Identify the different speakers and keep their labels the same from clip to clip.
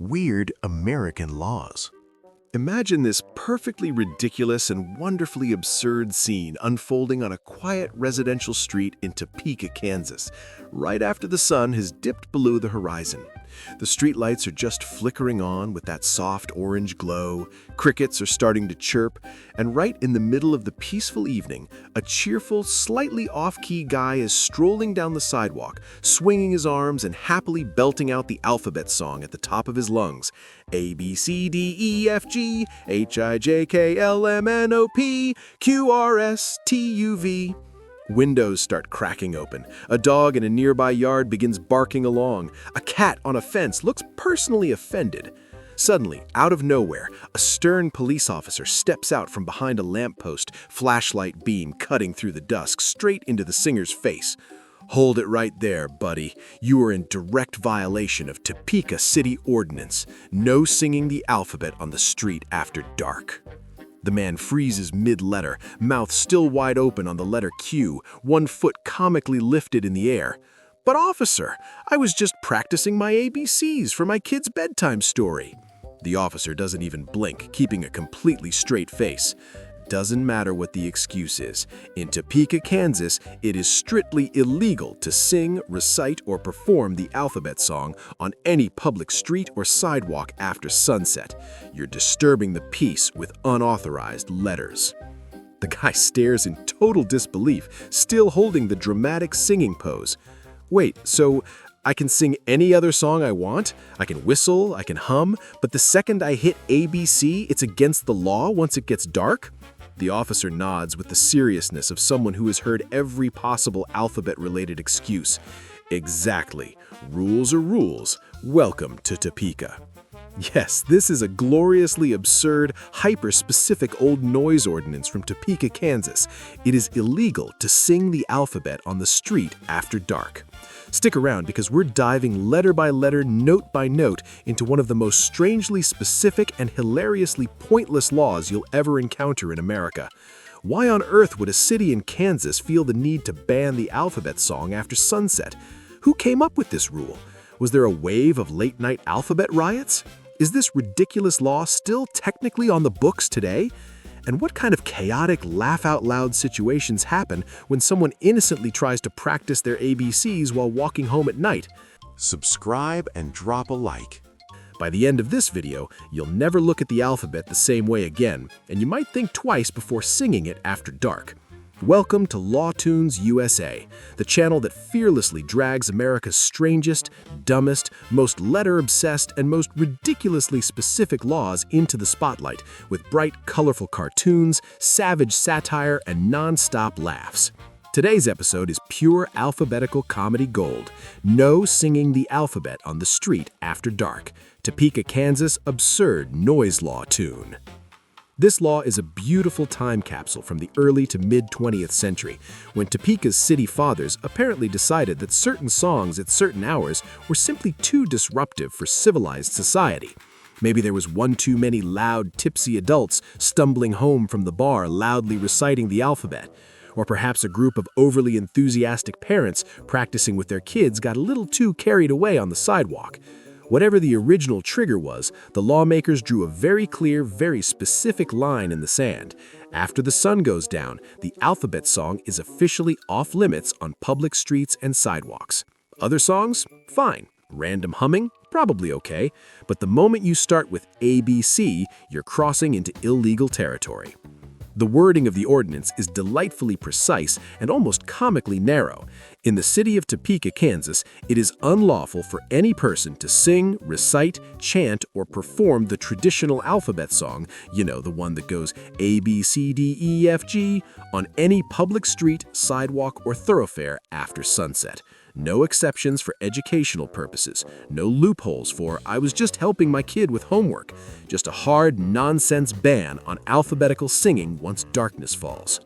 Speaker 1: Weird American laws.
Speaker 2: Imagine this perfectly ridiculous and wonderfully absurd scene unfolding on a quiet residential street in Topeka, Kansas, right after the sun has dipped below the horizon. The streetlights are just flickering on with that soft orange glow, crickets are starting to chirp, and right in the middle of the peaceful evening, a cheerful, slightly off-key guy is strolling down the sidewalk, swinging his arms and happily belting out the alphabet song at the top of his lungs. A, B, C, D, E, F, G, H, I, J, K, L, M, N, O, P, Q, R, S, T, U, V. Windows start cracking open. A dog in a nearby yard begins barking along. A cat on a fence looks personally offended. Suddenly, out of nowhere, a stern police officer steps out from behind a lamppost, flashlight beam cutting through the dusk straight into the singer's face. "Hold it right there, buddy. You are in direct violation of Topeka City Ordinance. No singing the alphabet on the street after dark." The man freezes mid-letter, mouth still wide open on the letter Q, one foot comically lifted in the air. "But officer, I was just practicing my ABCs for my kid's bedtime story." The officer doesn't even blink, keeping a completely straight face. Doesn't matter what the excuse is. In Topeka, Kansas, it is strictly illegal to sing, recite, or perform the alphabet song on any public street or sidewalk after sunset. You're disturbing the peace with unauthorized letters. The guy stares in total disbelief, still holding the dramatic singing pose. Wait, so I can sing any other song I want? I can whistle, I can hum, but the second I hit ABC, it's against the law once it gets dark? The officer nods with the seriousness of someone who has heard every possible alphabet-related excuse. Exactly. Rules are rules. Welcome to Topeka. Yes, this is a gloriously absurd, hyper-specific old noise ordinance from Topeka, Kansas. It is illegal to sing the alphabet on the street after dark. Stick around because we're diving letter by letter, note by note into one of the most strangely specific and hilariously pointless laws you'll ever encounter in America. Why on earth would a city in Kansas feel the need to ban the alphabet song after sunset? Who came up with this rule? Was there a wave of late-night alphabet riots? Is this ridiculous law still technically on the books today? And what kind of chaotic, laugh-out-loud situations happen when someone innocently tries to practice their ABCs while walking home at night?
Speaker 1: Subscribe and drop a like.
Speaker 2: By the end of this video, you'll never look at the alphabet the same way again, and you might think twice before singing it after dark. Welcome to Law Tunes USA, the channel that fearlessly drags America's strangest, dumbest, most letter-obsessed, and most ridiculously specific laws into the spotlight with bright, colorful cartoons, savage satire, and non-stop laughs. Today's episode is pure alphabetical comedy gold. No singing the alphabet on the street after dark. Topeka, Kansas absurd noise law tune. This law is a beautiful time capsule from the early to mid-20th century, when Topeka's city fathers apparently decided that certain songs at certain hours were simply too disruptive for civilized society. Maybe there was one too many loud, tipsy adults stumbling home from the bar loudly reciting the alphabet. Or perhaps a group of overly enthusiastic parents practicing with their kids got a little too carried away on the sidewalk. Whatever the original trigger was, the lawmakers drew a very clear, very specific line in the sand. After the sun goes down, the alphabet song is officially off limits on public streets and sidewalks. Other songs? Fine. Random humming? Probably okay. But the moment you start with ABC, you're crossing into illegal territory. The wording of the ordinance is delightfully precise and almost comically narrow. In the city of Topeka, Kansas, it is unlawful for any person to sing, recite, chant, or perform the traditional alphabet song, you know, the one that goes A, B, C, D, E, F, G, on any public street, sidewalk, or thoroughfare after sunset. No exceptions for educational purposes. No loopholes for, I was just helping my kid with homework. Just a hard, nonsense ban on alphabetical singing once darkness falls.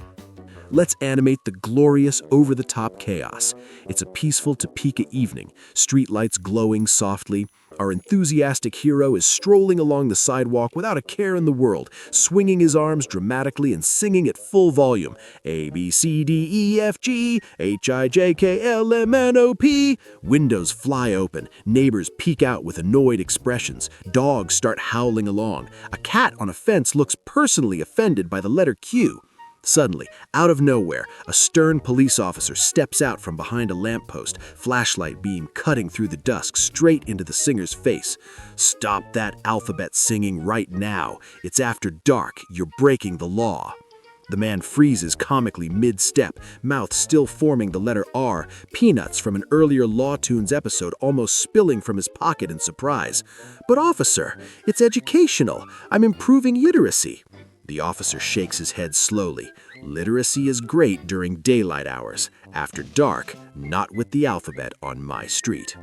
Speaker 2: Let's animate the glorious, over-the-top chaos. It's a peaceful Topeka evening, streetlights glowing softly, Our enthusiastic hero is strolling along the sidewalk without a care in the world, swinging his arms dramatically and singing at full volume. A, B, C, D, E, F, G, H, I, J, K, L, M, N, O, P. Windows fly open. Neighbors peek out with annoyed expressions. Dogs start howling along. A cat on a fence looks personally offended by the letter Q. Suddenly, out of nowhere, a stern police officer steps out from behind a lamppost, flashlight beam cutting through the dusk straight into the singer's face. "Stop that alphabet singing right now. It's after dark. You're breaking the law." The man freezes comically mid-step, mouth still forming the letter R, peanuts from an earlier Law Tunes episode almost spilling from his pocket in surprise. "But officer, it's educational. I'm improving literacy." The officer shakes his head slowly. "Literacy is great during daylight hours. After dark, not with the alphabet on my street."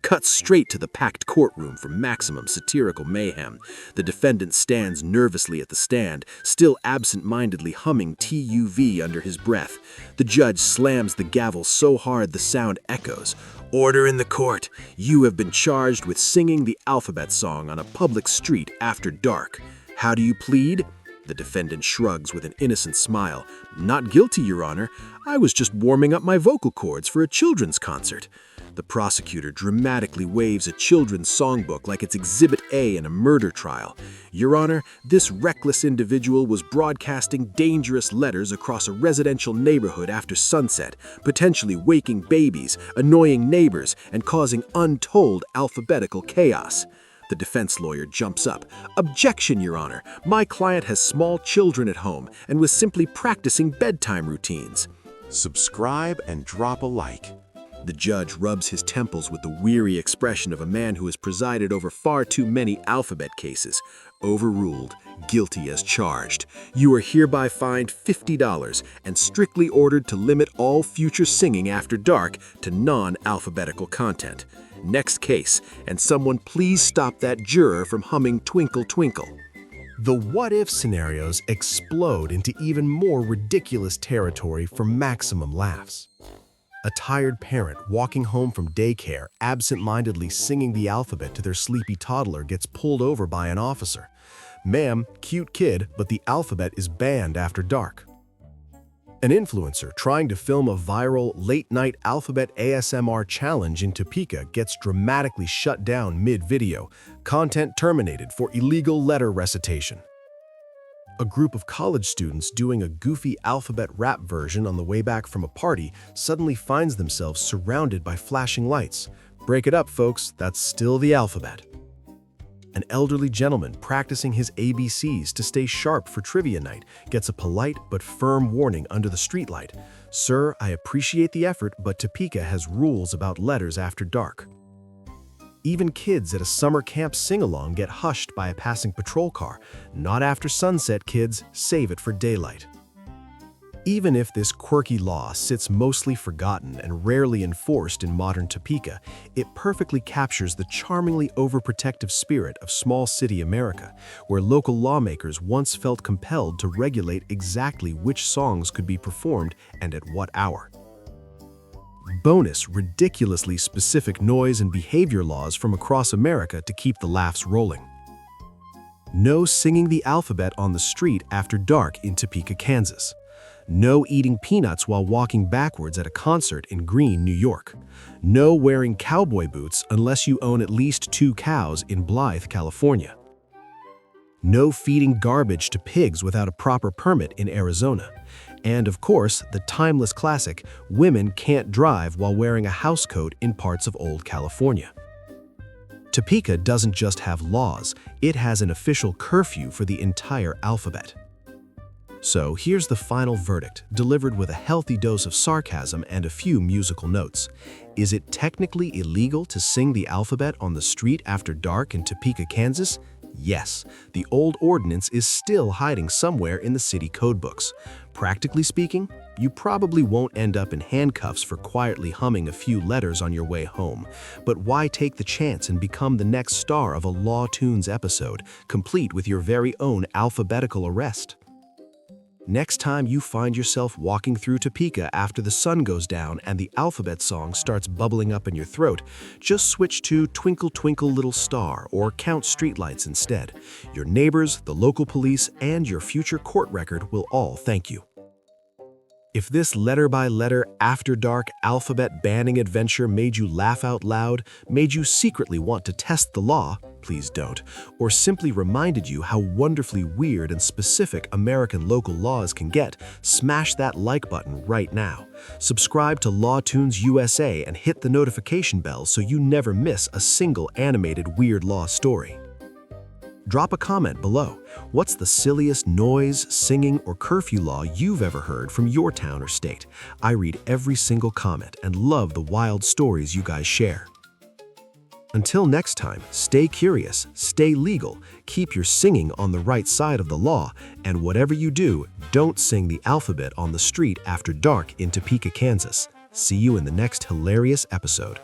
Speaker 2: Cut straight to the packed courtroom for maximum satirical mayhem. The defendant stands nervously at the stand, still absent-mindedly humming TUV under his breath. The judge slams the gavel so hard the sound echoes. "Order in the court. You have been charged with singing the alphabet song on a public street after dark. How do you plead?" The defendant shrugs with an innocent smile. "Not guilty, Your Honor. I was just warming up my vocal cords for a children's concert." The prosecutor dramatically waves a children's songbook like it's Exhibit A in a murder trial. "Your Honor, this reckless individual was broadcasting dangerous letters across a residential neighborhood after sunset, potentially waking babies, annoying neighbors, and causing untold alphabetical chaos." The defense lawyer jumps up. "Objection, Your Honor. My client has small children at home and was simply practicing bedtime routines."
Speaker 1: Subscribe and drop a like.
Speaker 2: The judge rubs his temples with the weary expression of a man who has presided over far too many alphabet cases. Overruled. Guilty as charged. You are hereby fined $50 and strictly ordered to limit all future singing after dark to non-alphabetical content. Next case, and someone please stop that juror from humming Twinkle Twinkle.
Speaker 3: The what-if scenarios explode into even more ridiculous territory for maximum laughs. A tired parent walking home from daycare, absent-mindedly singing the alphabet to their sleepy toddler, gets pulled over by an officer. "Ma'am, cute kid, but the alphabet is banned after dark." An influencer trying to film a viral late-night alphabet ASMR challenge in Topeka gets dramatically shut down mid-video. Content terminated for illegal letter recitation. A group of college students doing a goofy alphabet rap version on the way back from a party suddenly finds themselves surrounded by flashing lights. Break it up, folks, that's still the alphabet. An elderly gentleman practicing his ABCs to stay sharp for trivia night gets a polite but firm warning under the streetlight. "Sir, I appreciate the effort, but Topeka has rules about letters after dark." Even kids at a summer camp sing-along get hushed by a passing patrol car. "Not after sunset, kids. Save it for daylight." Even if this quirky law sits mostly forgotten and rarely enforced in modern Topeka, it perfectly captures the charmingly overprotective spirit of small city America, where local lawmakers once felt compelled to regulate exactly which songs could be performed and at what hour. Bonus ridiculously specific noise and behavior laws from across America to keep the laughs rolling. No singing the alphabet on the street after dark in Topeka, Kansas. No eating peanuts while walking backwards at a concert in Greene, New York. No wearing cowboy boots unless you own at least 2 cows in Blythe, California. No feeding garbage to pigs without a proper permit in Arizona. And of course, the timeless classic, women can't drive while wearing a housecoat in parts of old California. Topeka doesn't just have laws, it has an official curfew for the entire alphabet. So here's the final verdict, delivered with a healthy dose of sarcasm and a few musical notes. Is it technically illegal to sing the alphabet on the street after dark in Topeka, Kansas? Yes, the old ordinance is still hiding somewhere in the city codebooks. Practically speaking, you probably won't end up in handcuffs for quietly humming a few letters on your way home. But why take the chance and become the next star of a Law Tunes episode, complete with your very own alphabetical arrest? Next time you find yourself walking through Topeka after the sun goes down and the alphabet song starts bubbling up in your throat, just switch to Twinkle Twinkle Little Star or Count Streetlights instead. Your neighbors, the local police, and your future court record will all thank you. If this letter-by-letter, after-dark, alphabet-banning adventure made you laugh out loud, made you secretly want to test the law, please don't, or simply reminded you how wonderfully weird and specific American local laws can get, smash that like button right now. Subscribe to LawTunes USA and hit the notification bell so you never miss a single animated weird law story. Drop a comment below. What's the silliest noise, singing, or curfew law you've ever heard from your town or state? I read every single comment and love the wild stories you guys share. Until next time, stay curious, stay legal, keep your singing on the right side of the law, and whatever you do, don't sing the alphabet on the street after dark in Topeka, Kansas. See you in the next hilarious episode.